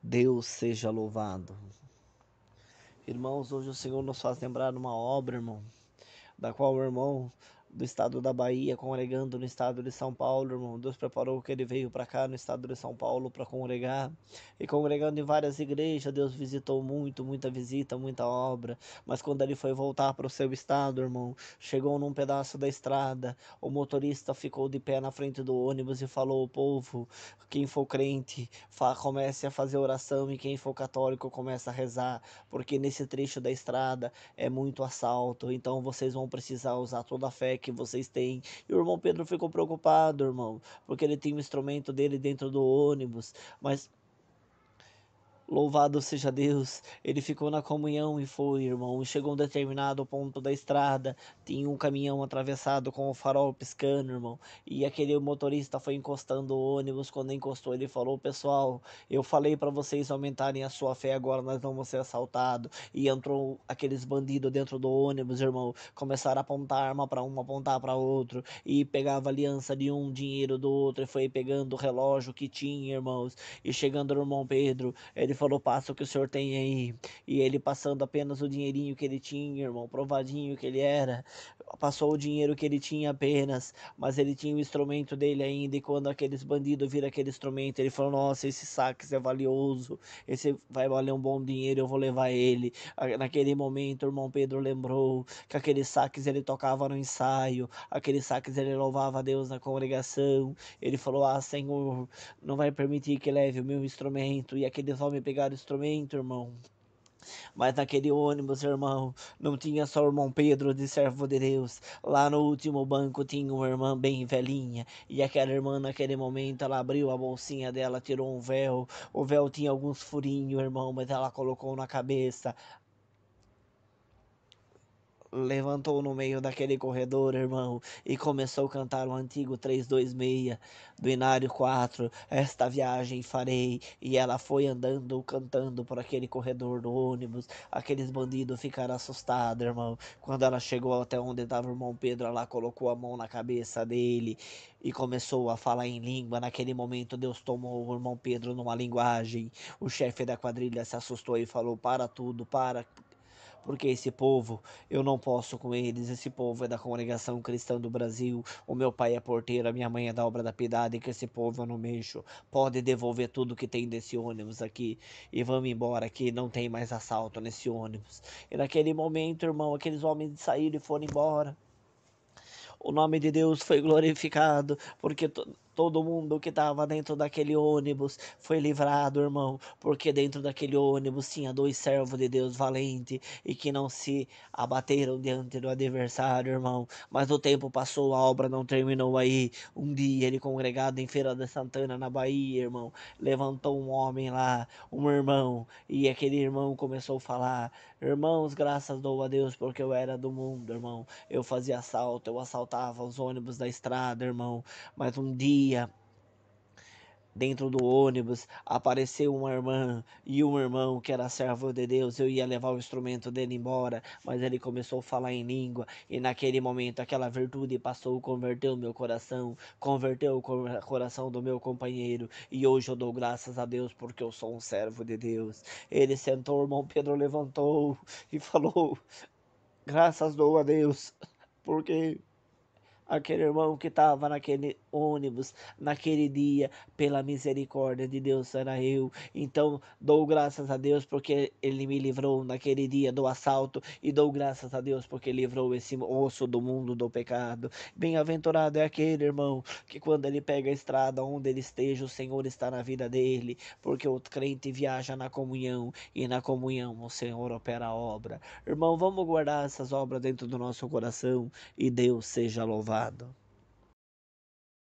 Deus seja louvado. Irmãos, hoje o Senhor nos faz lembrar uma obra, irmão, da qual o irmão do estado da Bahia, congregando no estado de São Paulo, irmão, Deus preparou que ele veio para cá no estado de São Paulo para congregar, e congregando em várias igrejas, Deus visitou muita visita, muita obra, mas quando ele foi voltar para o seu estado, irmão, chegou num pedaço da estrada, o motorista ficou de pé na frente do ônibus e falou: povo, quem for crente, comece a fazer oração, e quem for católico comece a rezar, porque nesse trecho da estrada é muito assalto, então vocês vão precisar usar toda a fé que vocês têm. E o irmão Pedro ficou preocupado, irmão, porque ele tinha um instrumento dele dentro do ônibus, mas louvado seja Deus, ele ficou na comunhão e foi, irmão. Chegou a um determinado ponto da estrada, tinha um caminhão atravessado com o farol piscando, irmão. E aquele motorista foi encostando o ônibus. Quando encostou, ele falou: pessoal, eu falei para vocês aumentarem a sua fé, agora nós vamos ser assaltados. E entrou aqueles bandidos dentro do ônibus, irmão. Começaram a apontar arma para um, apontar para outro, e pegava aliança de um, dinheiro do outro, e foi pegando o relógio que tinha, irmãos. E chegando no irmão Pedro, ele falou: passa o que o senhor tem aí. E ele, passando apenas o dinheirinho que ele tinha, irmão, provadinho que ele era, passou o dinheiro que ele tinha apenas, mas ele tinha o instrumento dele ainda. E quando aqueles bandidos viram aquele instrumento, ele falou: nossa, esse sax é valioso, esse vai valer um bom dinheiro, eu vou levar ele. Naquele momento, o irmão Pedro lembrou que aquele sax ele tocava no ensaio, aquele sax ele louvava a Deus na congregação. Ele falou: ah, Senhor, não vai permitir que leve o meu instrumento. E aqueles homens pegaram o instrumento, irmão. Mas naquele ônibus, irmão, não tinha só o irmão Pedro de servo de Deus. Lá no último banco tinha uma irmã bem velhinha. E aquela irmã, naquele momento, ela abriu a bolsinha dela, tirou um véu. O véu tinha alguns furinhos, irmão, mas ela colocou na cabeça, levantou no meio daquele corredor, irmão, e começou a cantar o antigo 326 do Inário 4. Esta viagem farei. E ela foi andando, cantando por aquele corredor do ônibus. Aqueles bandidos ficaram assustados, irmão. Quando ela chegou até onde estava o irmão Pedro, ela colocou a mão na cabeça dele e começou a falar em língua. Naquele momento, Deus tomou o irmão Pedro numa linguagem. O chefe da quadrilha se assustou e falou: para tudo, para, porque esse povo, eu não posso com eles. Esse povo é da congregação cristã do Brasil. O meu pai é porteiro, a minha mãe é da obra da piedade, e que esse povo eu não mexo. Pode devolver tudo que tem desse ônibus aqui e vamos embora, que não tem mais assalto nesse ônibus. E naquele momento, irmão, aqueles homens saíram e foram embora. O nome de Deus foi glorificado, porque todo mundo que estava dentro daquele ônibus foi livrado, irmão, porque dentro daquele ônibus tinha dois servos de Deus valentes e que não se abateram diante do adversário, irmão. Mas o tempo passou, a obra não terminou aí. Um dia, ele congregado em Feira de Santana, na Bahia, irmão, levantou um homem lá, um irmão, e aquele irmão começou a falar: irmãos, graças dou a Deus, porque eu era do mundo, irmão. Eu fazia assalto, eu assaltava os ônibus da estrada, irmão. Mas um dia, dentro do ônibus, apareceu uma irmã e um irmão que era servo de Deus. Eu ia levar o instrumento dele embora, mas ele começou a falar em língua. E naquele momento, aquela virtude passou, converteu meu coração, converteu o coração do meu companheiro. E hoje eu dou graças a Deus, porque eu sou um servo de Deus. Ele sentou, o irmão Pedro levantou e falou: graças dou a Deus, porque aquele irmão que estava naquele ônibus, naquele dia, pela misericórdia de Deus era eu. Então dou graças a Deus porque ele me livrou naquele dia do assalto, e dou graças a Deus porque livrou esse osso do mundo do pecado. Bem-aventurado é aquele irmão que, quando ele pega a estrada, onde ele esteja, o Senhor está na vida dele, porque o crente viaja na comunhão, e na comunhão o Senhor opera a obra. Irmão, vamos guardar essas obras dentro do nosso coração, e Deus seja louvado.